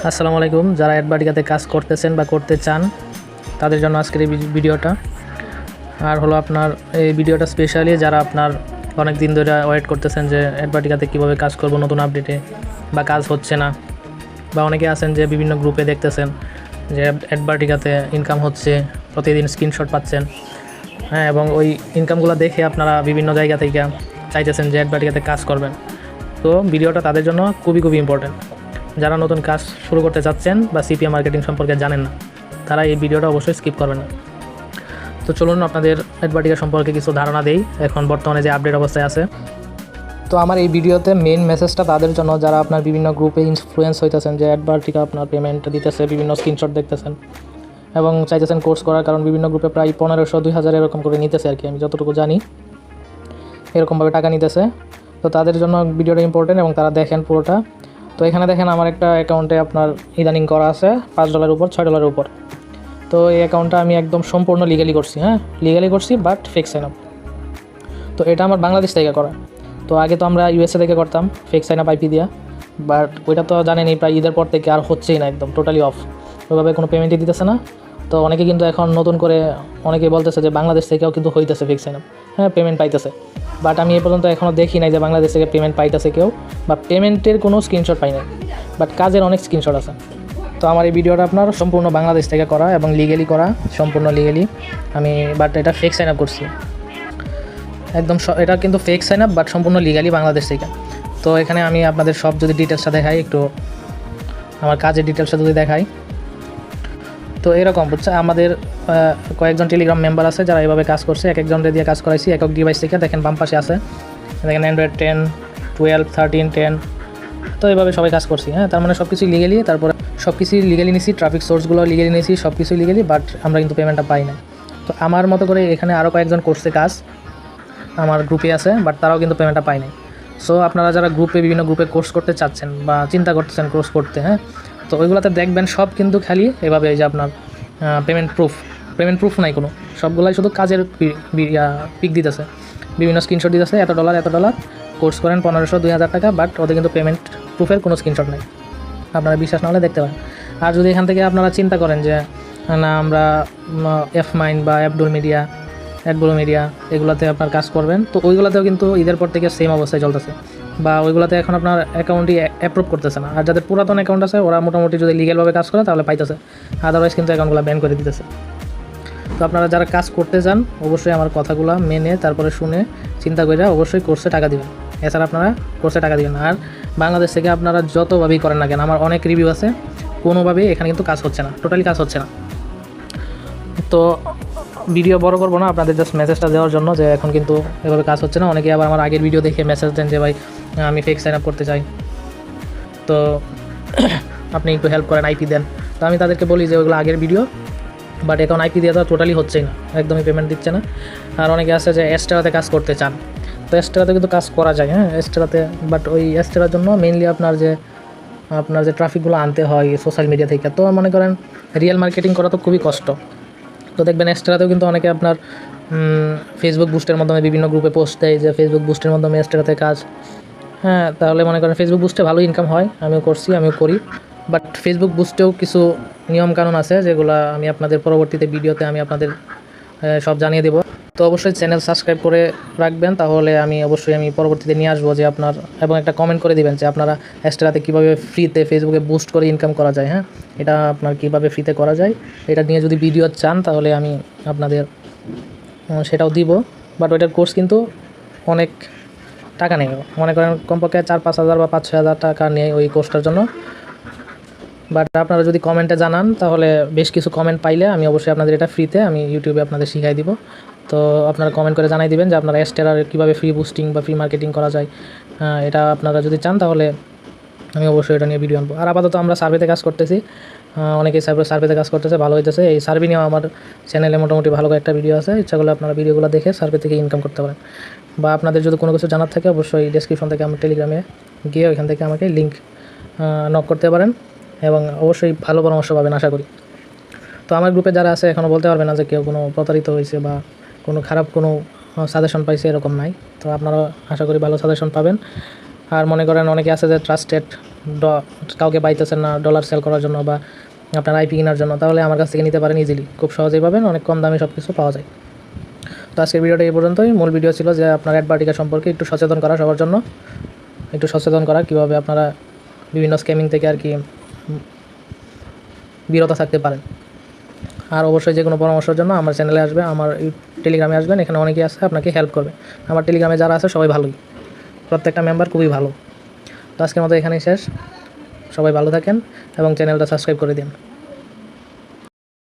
আসসালামু আলাইকুম। যারা অ্যাডভার্টিকাতে কাজ করতেছেন বা করতে চান তাদের জন্য আজকের এই ভিডিওটা। আর হলো আপনার এই ভিডিওটা স্পেশালি যারা আপনার অনেক দিন ধরে ওয়েট করতেছেন যে অ্যাডভার্টিকাতে কীভাবে কাজ করব নতুন আপডেটে, বা কাজ হচ্ছে না, বা অনেকে আছেন যে বিভিন্ন গ্রুপে দেখতেছেন যে অ্যাডভার্টিকাতে ইনকাম হচ্ছে, প্রতিদিন স্ক্রিনশট পাচ্ছেন, হ্যাঁ, এবং ওই ইনকামগুলো দেখে আপনারা বিভিন্ন জায়গা থেকে চাইতেছেন যে অ্যাডভার্টিকাতে কাজ করবেন। তো ভিডিওটা তাদের জন্য খুবই ইম্পর্টেন্ট। যারা নতুন কাজ শুরু করতে চাচ্ছেন বা সিপিএ মার্কেটিং সম্পর্কে জানেন না, তারা এই ভিডিওটা অবশ্যই স্কিপ করবেন না। তো চলুন আপনাদের অ্যাডভার্টিকা সম্পর্কে কিছু ধারণা দেই এখন বর্তমানে যে আপডেট অবস্থায় আছে। তো আমার এই ভিডিওতে মেইন মেসেজটা তাদের জন্য যারা আপনার বিভিন্ন গ্রুপে ইনফ্লুয়েন্স হইতেছেন যে অ্যাডভার্টিকা আপনার পেমেন্ট দিতেছে, বিভিন্ন স্ক্রিনশট দেখতেছেন এবং চাইতেছেন কোর্স করার, কারণ বিভিন্ন গ্রুপে প্রায় 1500-2000 এরকম করে নিতেছে আর কি, আমি যতটুকু জানি এরকমভাবে টাকা নিতেছে। তো তাদের জন্য ভিডিওটা ইম্পর্টেন্ট এবং তারা দেখেন পুরোটা। তো এখানে দেখেন আমার একটা অ্যাকাউন্টে আপনার ইদানিং করা আছে $5 উপর, $6 উপর। তো এই অ্যাকাউন্টটা আমি একদম সম্পূর্ণ লিগালি করছি, হ্যাঁ লিগালি করছি, বাট ফেক সাইন আপ। তো এটা আমার বাংলাদেশ থেকে করা। তো আগে তো আমরা ইউএসএ থেকে করতাম ফেক সাইন আপ আইপি দিয়া, বাট ওইটা তো জানেনই প্রায় ঈদের পর থেকে আর হচ্ছেই না, একদম টোটালি অফ, ওইভাবে কোনো পেমেন্টই দিতেছে না। তো অনেকে কিন্তু এখন নতুন করে অনেকেই বলতেছে যে বাংলাদেশ থেকেও কিন্তু হইতেছে ফেক সাইন আপ, হ্যাঁ পেমেন্ট পাইতেছে, বাট আমি এ পর্যন্ত এখনও দেখি নাই যে বাংলাদেশ থেকে পেমেন্ট পাইতেছে কেউ, বা পেমেন্টের কোনো স্ক্রিনশট পাই নাই, বাট কাজের অনেক স্ক্রিনশট আছে। তো আমার এই ভিডিওটা আপনার সম্পূর্ণ বাংলাদেশ থেকে করা এবং লিগেলি করা, সম্পূর্ণ লিগেলি আমি, বাট এটা ফেক সাইন আপ করছি একদম, এটা কিন্তু ফেক সাইন আপ বাট সম্পূর্ণ লিগালি বাংলাদেশ থেকে। তো এখানে আমি আপনাদের সব যদি ডিটেলসটা দেখাই, একটু আমার কাজের ডিটেলসটা যদি দেখাই, তো এরকম হচ্ছে আমাদের কয়েকজন টেলিগ্রাম মেম্বার আছে যারা এভাবে কাজ করছে, এক একজনকে দিয়ে কাজ করাইছি একক ডিভাইস থেকে। দেখেন বাম পাশে আছে, দেখেন অ্যান্ড্রয়েড 10, 12, 13, 10। তো এভাবে সবাই কাজ করছি, হ্যাঁ, তার মানে সব কিছুই লিগেলি। তারপরে সব কিছুই লিগেলি নিছি, ট্রাফিক সোর্সগুলো লিগেলি নিছি, সব কিছুই লিগেলি, বাট আমরা কিন্তু পেমেন্টটা পাই না। তো আমার মতো করে এখানে আরও কয়েকজন করছে কাজ, আমার গ্রুপে আছে, বাট তারাও কিন্তু পেমেন্টটা পায় নাই। সো আপনারা যারা বিভিন্ন গ্রুপে কোর্স করতে চাচ্ছেন বা চিন্তা করতেছেন কোর্স করতে, হ্যাঁ, তো ওইগুলোতে দেখবেন সব কিন্তু খালি এভাবে এই যে আপনার পেমেন্ট প্রুফ নাই কোনো, সবগুলাই শুধু কাজের পিক দিতেছে, বিভিন্ন স্ক্রিনশট দিতেছে, $এত কোর্স করেন 1500-2000 টাকা, বাট ওদের কিন্তু পেমেন্ট প্রুফের কোনো স্ক্রিনশট নেই। আপনারা বিশ্বাস না হলে দেখতে পারেন। আর যদি এখান থেকে আপনারা চিন্তা করেন যে না আমরা এফমাইন্ড বা অ্যাডব্লু মিডিয়া এগুলোতে আপনার কাজ করবেন, তো ওইগুলোতেও কিন্তু ঈদের পর থেকে সেম অবস্থায় চলতেছে, বা ওইগুলোতে এখন আপনার অ্যাকাউন্টই অ্যাপ্রুভ করতেছে না। আর যাদের পুরাতন অ্যাকাউন্ট আছে ওরা মোটামুটি যদি লিগ্যালভাবে কাজ করে তাহলে পাইতেছে, আদারওয়াইজ কিন্তু অ্যাকাউন্টগুলো ব্যান করে দিতেছে। তো আপনারা যারা কাজ করতে চান অবশ্যই আমার কথাগুলো মেনে তারপরে শুনে চিন্তা করে অবশ্যই কোর্সে টাকা দিবেন, এছাড়া আপনারা কোর্সে টাকা দিবেন। আর বাংলাদেশ থেকে আপনারা যতভাবেই করেন না কেন, আমার অনেক রিভিউ আছে, কোনোভাবেই এখানে কিন্তু কাজ হচ্ছে না, টোটালি কাজ হচ্ছে না। তো ভিডিও বড় করবো না, আপনাদের জাস্ট মেসেজটা দেওয়ার জন্য যে এখন কিন্তু এভাবে কাজ হচ্ছে না। অনেকে আবার আমার আগের ভিডিও দেখে মেসেজ দেন যে ভাই আমি ফেক সাইন আপ করতে চাই, তো আপনি একটু হেল্প করেন, আইপি দেন। তো আমি তাদেরকে বলি যে ওইগুলো আগের ভিডিও, বাট এখন আইপি দেওয়া তো টোটালি হচ্ছেই না, একদমই পেমেন্ট দিচ্ছে না। আর অনেকে আছে যে এক্সট্রাতে কাজ করতে চান, তো এক্সট্রাতে কিন্তু কাজ করা যায়, হ্যাঁ এক্সট্রাতে, বাট ওই এক্সট্রার জন্য মেইনলি আপনার যে ট্রাফিকগুলো আনতে হয় সোশ্যাল মিডিয়া থেকে। তো মনে করেন রিয়েল মার্কেটিং করা তো খুবই কষ্ট। তো দেখবেন এক্সট্রাতেও কিন্তু অনেকে আপনার ফেসবুক বুস্টের মাধ্যমে বিভিন্ন গ্রুপে পোস্ট দেয় যে ফেসবুক বুস্টের মাধ্যমে এক্সট্রাতে কাজ, হ্যাঁ, তাহলে মনে করেন ফেসবুক বুস্টে ভালো ইনকাম হয়, আমিও করি, বাট ফেসবুক বুস্টেও কিছু নিয়মকানুন আছে যেগুলো আমি আপনাদের পরবর্তীতে ভিডিওতে আমি আপনাদের সব জানিয়ে দেবো। তো অবশ্যই চ্যানেল সাবস্ক্রাইব করে রাখবেন, তাহলে আমি পরবর্তীতে নিয়ে আসবো যে আপনার, এবং একটা কমেন্ট করে দিবেন যে আপনারা এক্সট্রাতে কীভাবে ফ্রিতে ফেসবুকে বুস্ট করে ইনকাম করা যায়, হ্যাঁ এটা আপনার কীভাবে ফ্রিতে করা যায়, এটা নিয়ে যদি ভিডিও চান তাহলে আমি আপনাদের সেটাও দিব। বাট ওইটার কোর্স কিন্তু অনেক টাকা নেই, মনে করেন কমপক্ষে 4-5 হাজার বা 5-6 হাজার টাকা নেই ওই কোর্সটার জন্য। বাট আপনারা যদি কমেন্টে জানান তাহলে বেশ কিছু কমেন্ট পাইলে আমি অবশ্যই আপনাদের এটা ফ্রিতে আমি ইউটিউবে আপনাদের শিখাই দিব। তো আপনারা কমেন্ট করে জানাই দিবেন যে আপনারা এক্সট্রা কীভাবে ফ্রি বুস্টিং বা ফ্রি মার্কেটিং করা যায়, এটা আপনারা যদি চান তাহলে আমি অবশ্যই এটা নিয়ে ভিডিও আনবো। আর আপাতত আমরা সার্ভেতে কাজ করতেছি, অনেকেই সার্ভেতে কাজ করতেছে, ভালো হইতেছে। এই সার্ভে নিয়েও আমার চ্যানেলে মোটামুটি ভালো একটা ভিডিও আছে, ইচ্ছা করলে আপনারা ভিডিওগুলো দেখে সার্ভে থেকে ইনকাম করতে পারেন। বা আপনাদের যদি কোনো কিছু জানার থাকে অবশ্যই ডেসক্রিপশন থেকে আমার টেলিগ্রামে গিয়ে ওইখান থেকে আমাকে লিঙ্ক নক করতে পারেন, এবং অবশ্যই ভালো পরামর্শ পাবেন আশা করি। তো আমার গ্রুপে যারা আছে এখনও বলতে পারবে না যে কেউ কোনো প্রতারিত হয়েছে বা কোনো খারাপ কোনো সাজেশন পাইছে, এরকম নাই। তো আপনারা আশা করি ভালো সাজেশন পাবেন। আর মনে করেন অনেকে আছে যে ট্রাস্টেড কাউকে পাইতেছেন না ডলার সেল করার জন্য বা আপনার আইপি কেনার জন্য, তাহলে আমার কাছ থেকে নিতে পারেন ইজিলি, খুব সহজেই পাবেন, অনেক কম দামে সব কিছু পাওয়া যায়। তো আজকের ভিডিওটা এই পর্যন্তই। মূল ভিডিও ছিল যে আপনার অ্যাডভার্টিকা সম্পর্কে একটু সচেতন করা, সবার জন্য একটু সচেতন করা, কীভাবে আপনারা বিভিন্ন স্ক্যামিং থেকে আর কি বিরত থাকতে পারেন। আর অবশ্যই যে কোনো পরামর্শের জন্য আমার চ্যানেলে আসবে, আমার টেলিগ্রামে আসবেন, এখানে অনেকেই আছে আপনাকে হেল্প করবে। আমার টেলিগ্রামে যারা আছে সবাই ভালোই, প্রত্যেকটা মেম্বার খুবই ভালো। তো আজকের মতো এখানেই শেষ। সবাই ভালো থাকেন এবং চ্যানেলটা সাবস্ক্রাইব করে দিন।